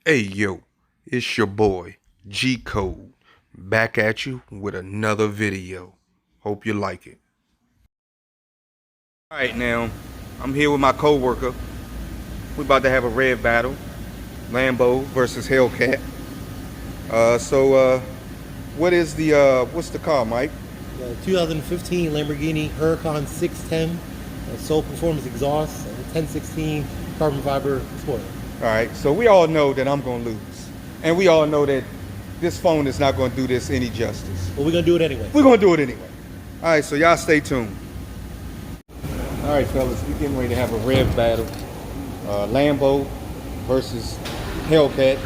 Hey yo, it's your boy G Code back at you with another video. Hope you like it. Alright now, I'm here with my co-worker. We're about to have a rev battle. Lambo versus Hellcat. What's the car, Mike? The 2015 Lamborghini Huracan 610, Soul Performance exhaust, and 1016 carbon fiber spoiler. Alright, so we all know that I'm gonna lose. And we all know that this phone is not gonna do this any justice. But we're gonna do it anyway. We're gonna do it anyway. Alright, so y'all stay tuned. Alright fellas, we're getting ready to have a rev battle. Lambo versus Hellcat.